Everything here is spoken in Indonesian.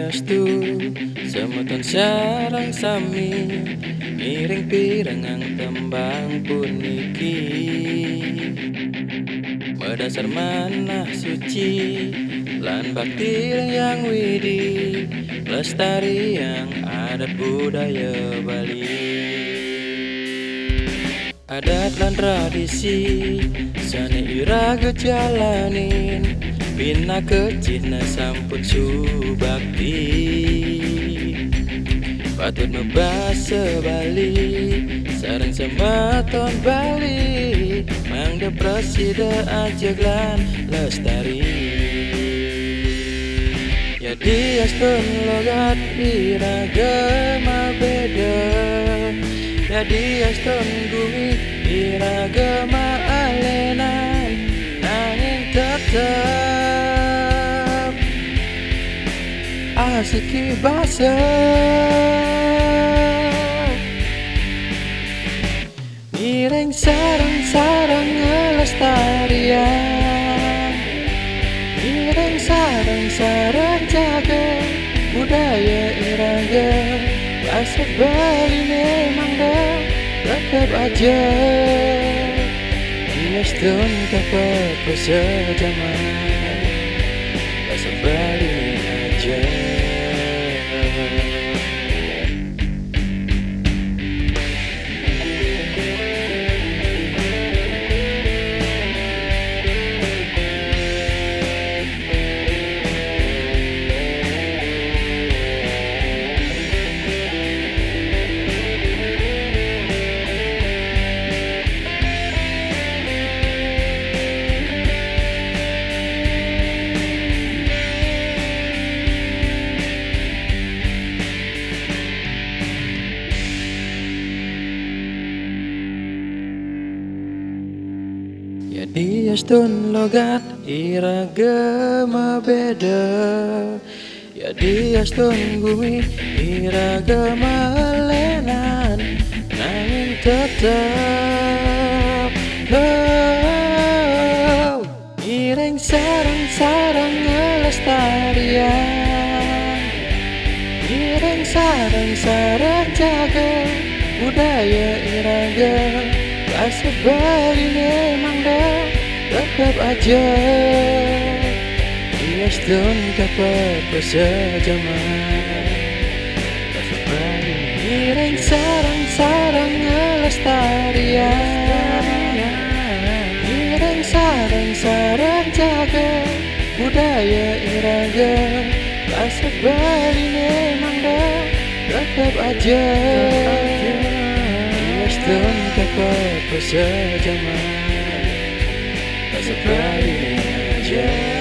Saestu semeton sareng sami miring pirengang tembang puniki medasar manah suci lan bakti yang widi lestari yang adat budaya Bali. Adat lan tradisi sane iraga jalanin bina kecina sampun subakti patut membahasa Bali sareng semeton Bali mangga presida ajeglan lestari ya diaspun logat iragama beda ya diaspun bumi iragama alenan nanging tetep asik bahasa miring sareng-sareng ngelestarian miring sareng-sareng jaga budaya iraga bahasa Bali memang dah tetap aja Yastun kapat sejaman bahasa Bali aja. Ya diastun logat iragama beda ya diastun bumi iragama lenan nanging tetap miring sareng-sareng ngelestarian miring sareng-sareng jaga budaya iraga bahasa Bali memang dah tetap aja Yastun kapat sejaman bahasa Bali miring sareng-sareng ngelestarian miring sareng-sareng jaga budaya iraga bahasa Bali memang dah tetap aja Yastun kapat sejaman bahasa Bali aja.